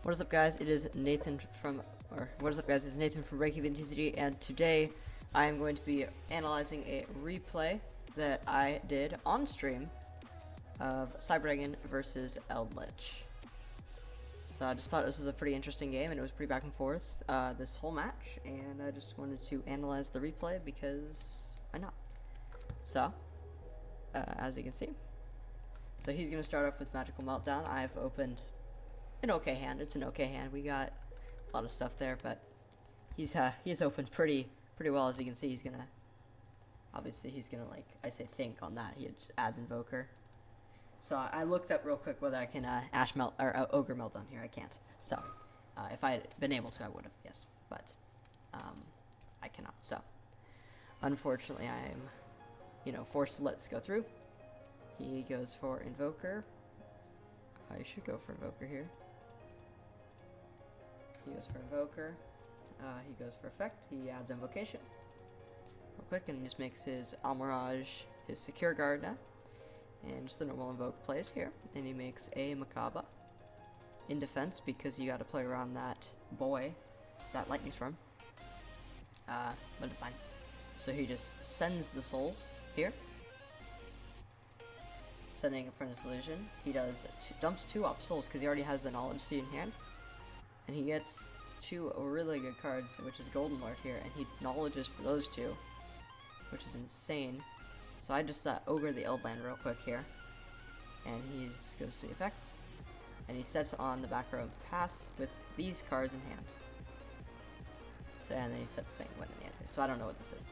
What is up, guys? It is Nathan from, what is up, guys? It's Nathan from Breaking TCG, and today I am going to be analyzing a replay that I did on stream of Cyberdragon versus Eldritch. So I just thought this was a pretty interesting game, and it was pretty back and forth this whole match, and I just wanted to analyze the replay because why not? So, as you can see, so he's going to start off with Magical Meltdown. I've opened an okay hand. It's an okay hand. We got a lot of stuff there, but he's opened pretty well. As you can see, he's gonna like I say think on that. He adds Invoker. So I looked up real quick whether I can Ogre Meltdown here. I can't. So if I had been able to, I would have. Yes, but I cannot. So unfortunately, I'm forced to let this go through. He goes for Invoker. I should go for Invoker here. He goes for Invoker. He goes for Effect. He adds Invocation real quick, and he just makes his Almirage his Secure Guard now. And just the normal Invoke plays here. And he makes a Makaba in defense because you gotta play around that boy that Lightning's from. But it's fine. So he just sends the souls here. Sending Apprentice Illusion. He dumps 2 up souls because he already has the Knowledge Seed in hand. And he gets 2 really good cards, which is Golden Lord here, and he knowledges for those 2, which is insane. So I just Ogre the Eldland real quick here. And he goes to the effects. And he sets on the back row pass with these cards in hand. So, and then he sets Sanguine in the end. So I don't know what this is.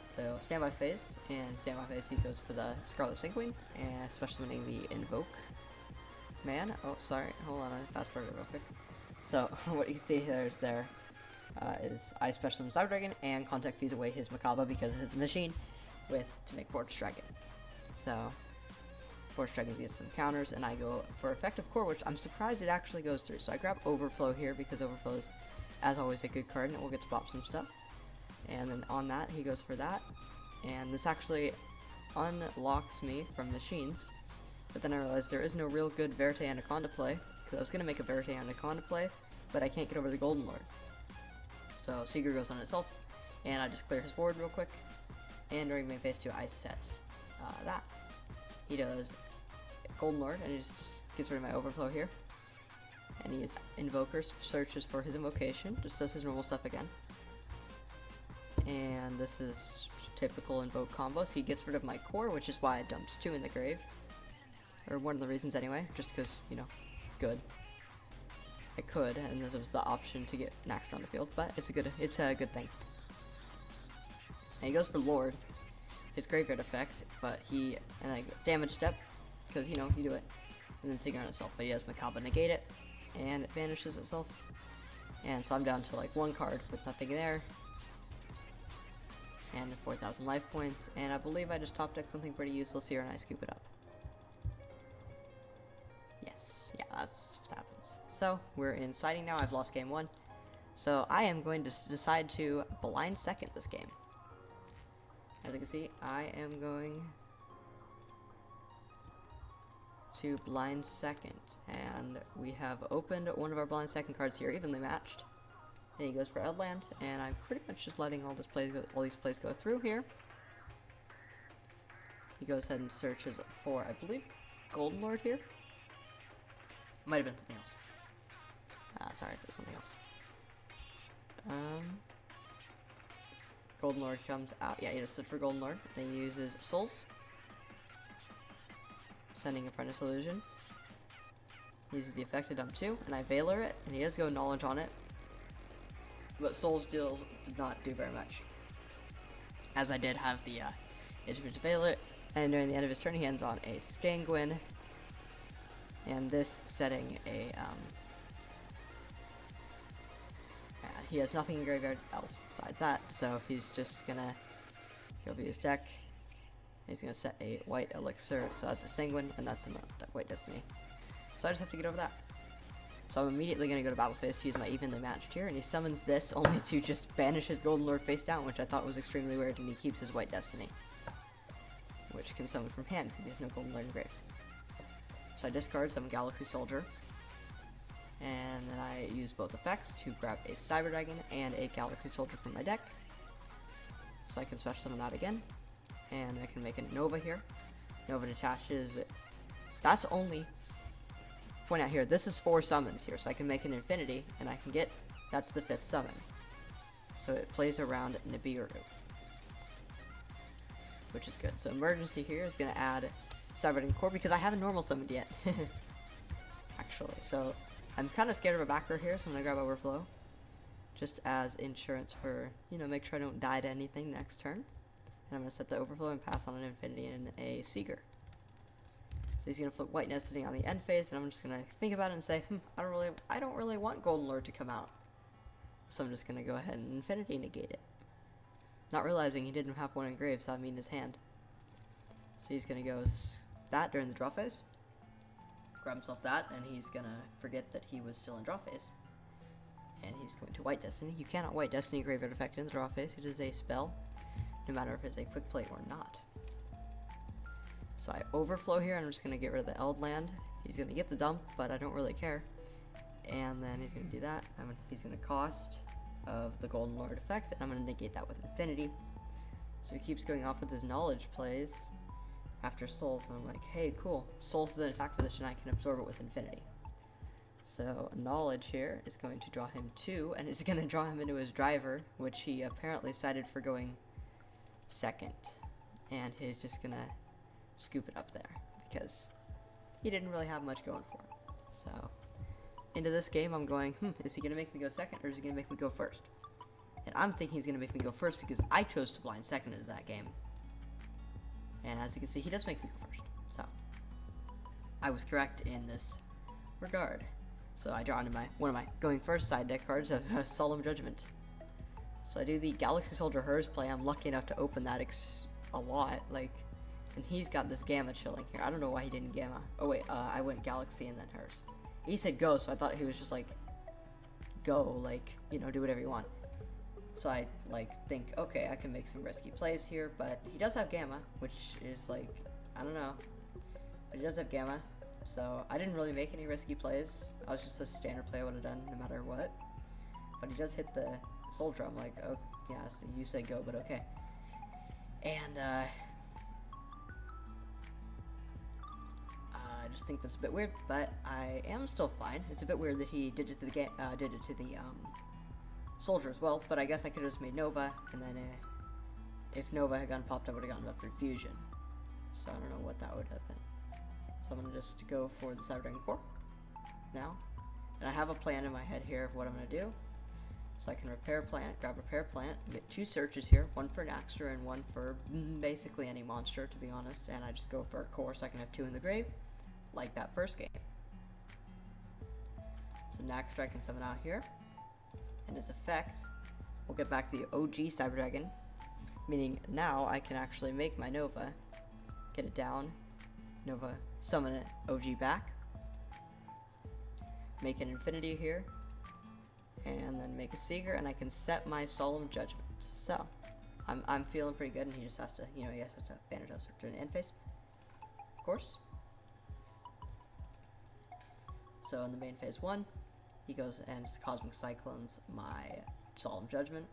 So standby phase, and standby phase he goes for the Scarlet Sanguine, and special summoning the Invoke man. Oh, sorry, hold on, I fast forward real quick. So what you can see here is I special summon Cyberdragon and contact fuse away his Makaba because it's a machine to make Fortress Dragon. So Fortress Dragon gets some counters, and I go for Effective Core, which I'm surprised it actually goes through. So I grab Overflow here because Overflow is, as always, a good card, and we'll get to bop some stuff. And then on that, he goes for that. And this actually unlocks me from machines. But then I realized there is no real good Verite Anaconda play. Because I was going to make a Verite Anaconda play, but I can't get over the Golden Lord. So Seeger goes on itself. And I just clear his board real quick. And during main phase 2, I set that. He does Golden Lord, and he just gets rid of my Overflow here. And he Invoker, searches for his Invocation. Just does his normal stuff again. And this is typical Invoke combos. He gets rid of my core, which is why I dumped 2 in the grave. Or one of the reasons anyway, just because, it's good. I could, and this was the option to get Naxx on the field, but it's a good thing. And he goes for Lord, his graveyard effect, but and I damage step, because, you do it. And then Seeger on itself, but he has Makaba negate it, and it vanishes itself. And so I'm down to like 1 card with nothing there. And 4,000 life points, and I believe I just top deck something pretty useless here, and I scoop it up. Yes, yeah, that's what happens. So, we're in siding now. I've lost game 1. So, I am going to decide to blind second this game. As you can see, I am going to blind second, and we have opened one of our blind second cards here, evenly matched. And he goes for Eldland, and I'm pretty much just letting all these plays go through here. He goes ahead and searches for, I believe, Golden Lord here. Might have been something else. Sorry if it was something else. Golden Lord comes out. Yeah, he just stood for Golden Lord. Then he uses Souls. Sending Apprentice Illusion. Uses the effect to dump 2, and I Valor it, and he does go Knowledge on it. But Souls still did not do very much, as I did have the Instrument to Veil it, and during the end of his turn he ends on a Sanguine, and this setting a, he has nothing in graveyard else besides that, so he's just gonna go through his deck. He's gonna set a white Elixir, so that's a Sanguine, and that's a White Destiny. So I just have to get over that. So I'm immediately going to go to battle phase to use my evenly matched here, and he summons this only to just banish his Golden Lord face down, which I thought was extremely weird, and he keeps his White Destiny, which can summon from hand because he has no Golden Lord in grave. So I discard some Galaxy Soldier, and then I use both effects to grab a Cyber Dragon and a Galaxy Soldier from my deck. So I can special summon that again, and I can make a Nova here. Nova detaches. That's only, point out here, this is 4 summons here, so I can make an Infinity, and I can get, that's the 5th summon. So it plays around Nibiru, which is good. So Emergency here is going to add Cyber Dragon Core because I haven't normal summoned yet. Actually, so I'm kind of scared of a back row here, so I'm going to grab Overflow. Just as insurance for, you know, make sure I don't die to anything next turn. And I'm going to set the Overflow and pass on an Infinity and a Seeger. So he's going to flip White Destiny on the end phase, and I'm just going to think about it and say, I don't really want Golden Lord to come out. So I'm just going to go ahead and Infinity negate it. Not realizing he didn't have one engraved, so that means his hand. So he's going to go that during the draw phase. Grab himself that, and he's going to forget that he was still in draw phase. And he's going to White Destiny. You cannot White Destiny Graveyard Effect in the draw phase. It is a spell, no matter if it's a quick play or not. So I Overflow here, and I'm just going to get rid of the Eld land. He's going to get the dump, but I don't really care. And then he's going to do that. He's going to cost of the Golden Lord effect, and I'm going to negate that with Infinity. So he keeps going off with his Knowledge plays after Souls, and I'm like, hey, cool. Souls is an attack position, I can absorb it with Infinity. So Knowledge here is going to draw him 2, and it's going to draw him into his driver, which he apparently cited for going second. And he's just going to scoop it up there, because he didn't really have much going for him. So into this game, I'm going, is he going to make me go second, or is he going to make me go first? And I'm thinking he's going to make me go first because I chose to blind second into that game. And as you can see, he does make me go first. So I was correct in this regard. So I draw into one of my going first side deck cards of Solemn Judgment. So I do the Galaxy Soldier Hers play. I'm lucky enough to open that a lot. And he's got this Gamma chilling here. I don't know why he didn't Gamma. Oh wait, I went Galaxy and then Hers. He said go, so I thought he was just like, go, do whatever you want. So I think, okay, I can make some risky plays here, but he does have Gamma, which is I don't know, but he does have Gamma. So I didn't really make any risky plays. I was just a standard play I would have done no matter what. But he does hit the Soldier. I'm like, oh yeah, so you say go, but okay. And I just think that's a bit weird, but I am still fine. It's a bit weird that he did it to the Soldier as well, but I guess I could have just made Nova, and then if Nova had gotten popped, I would have gotten buffed for Fusion. So I don't know what that would have been. So I'm going to just go for the Cyber Dragon Core now. And I have a plan in my head here of what I'm going to do. So I can Repair Plant, grab Repair Plant, and get 2 searches here. One for an Axter and one for basically any monster, to be honest. And I just go for a Core so I can have 2 in the grave, like that first game. So Naxter I can summon out here. And his effect, we'll get back to the OG Cyber Dragon. Meaning now I can actually make my Nova, get it down, Nova, summon it, OG back, make an Infinity here, and then make a Seeger, and I can set my Solemn Judgment. So I'm feeling pretty good, and he just has to, he has to banish us during the end phase, of course. So in the main phase 1, he goes and Cosmic Cyclones my Solemn Judgment.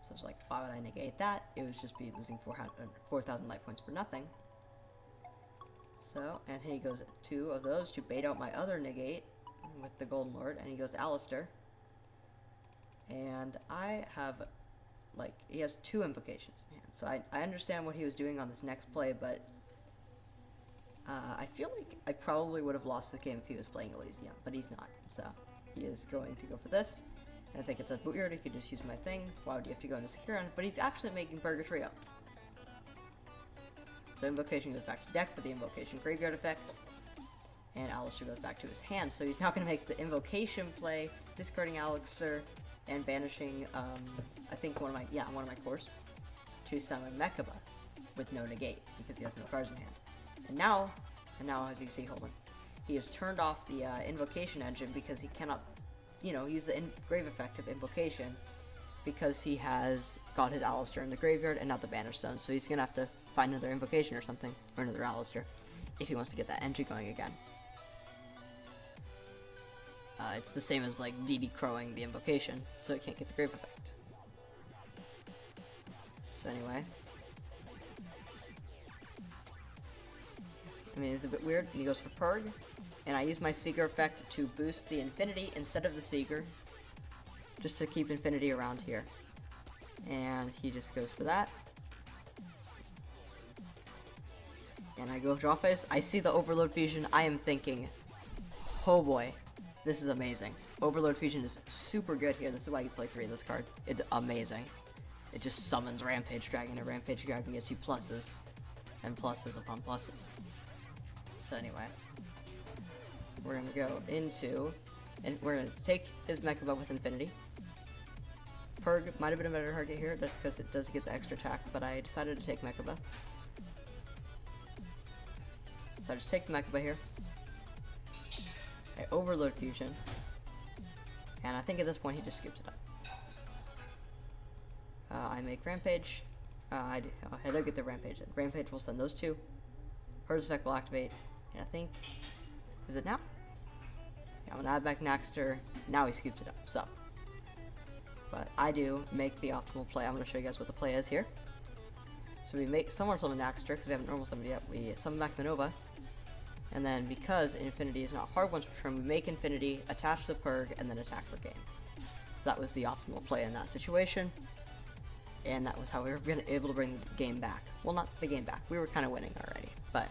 So it's like, why would I negate that? It would just be losing 4,000 life points for nothing. So, and he goes 2 of those to bait out my other negate with the Golden Lord, and he goes Alistair. And I have, he has 2 invocations in hand. So I understand what he was doing on this next play, but I feel like I probably would have lost the game if he was playing Elysium, but he's not. So he is going to go for this. And I think it's a Bootyard, he could just use my thing. Why would you have to go into Securon? But he's actually making Purgatrio. So Invocation goes back to deck for the Invocation Graveyard effects. And Alistair goes back to his hand. So he's now going to make the Invocation play, discarding Alistair, and banishing, I think one of my cores, to summon Mechaba with no negate, because he has no cards in hand. And now, as you see, he has turned off the Invocation engine because he cannot, use the grave effect of Invocation because he has got his Alistair in the graveyard and not the Banish Stone. So he's going to have to find another Invocation or something, or another Alistair, if he wants to get that engine going again. It's the same as like DD crowing the invocation, so it can't get the grave effect. So anyway, I mean, it's a bit weird. And he goes for Purg, and I use my Seeker effect to boost the Infinity instead of the Seeker, just to keep Infinity around here. And he just goes for that. And I go draw face. I see the Overload Fusion. I am thinking, oh boy, this is amazing. Overload Fusion is super good here. This is why you play 3 of this card. It's amazing. It just summons Rampage Dragon, and Rampage Dragon gets you pluses and pluses upon pluses. So anyway, we're gonna go into, and we're gonna take his Mecha Buff with Infinity. Purg might have been a better target here, just because it does get the extra attack, but I decided to take Mecha Buff. So I just take the Mecha Buff here. I Overload Fusion, and I think at this point he just skips it up. I make Rampage. I don't get the Rampage. Rampage will send those 2. Hers effect will activate, and I think, is it now? Yeah, I'm gonna add back Naxter. Now he scoops it up. So, but I do make the optimal play. I'm gonna show you guys what the play is here. So we make summon Naxter because we haven't normal summoned yet. We summon back the Nova, and then because Infinity is not hard once per turn, we make Infinity, attach the Purg, and then attack for game. So that was the optimal play in that situation. And that was how we were able to bring the game back. Well, not the game back. We were kind of winning already, but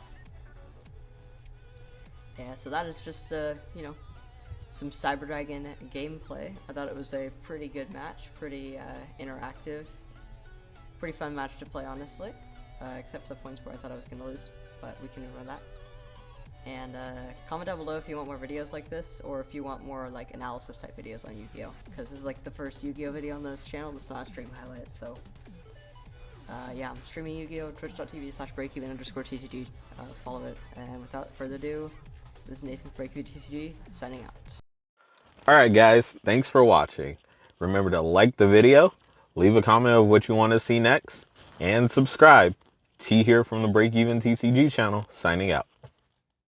yeah. So that is just you know, some Cyber Dragon gameplay. I thought it was a pretty good match, pretty interactive, pretty fun match to play, honestly. Except for the points where I thought I was gonna lose, but we can ignore that. And comment down below if you want more videos like this, or if you want more like analysis type videos on Yu-Gi-Oh, because this is like the first Yu-Gi-Oh video on this channel. That's not a stream highlight. So yeah, I'm streaming Yu-Gi-Oh, twitch.tv/breakeven_TCG. Follow it. And without further ado, this is Nathan from Breakeven TCG signing out. Alright guys, thanks for watching. Remember to like the video, leave a comment of what you want to see next, and subscribe. T here from the Breakeven TCG channel, signing out.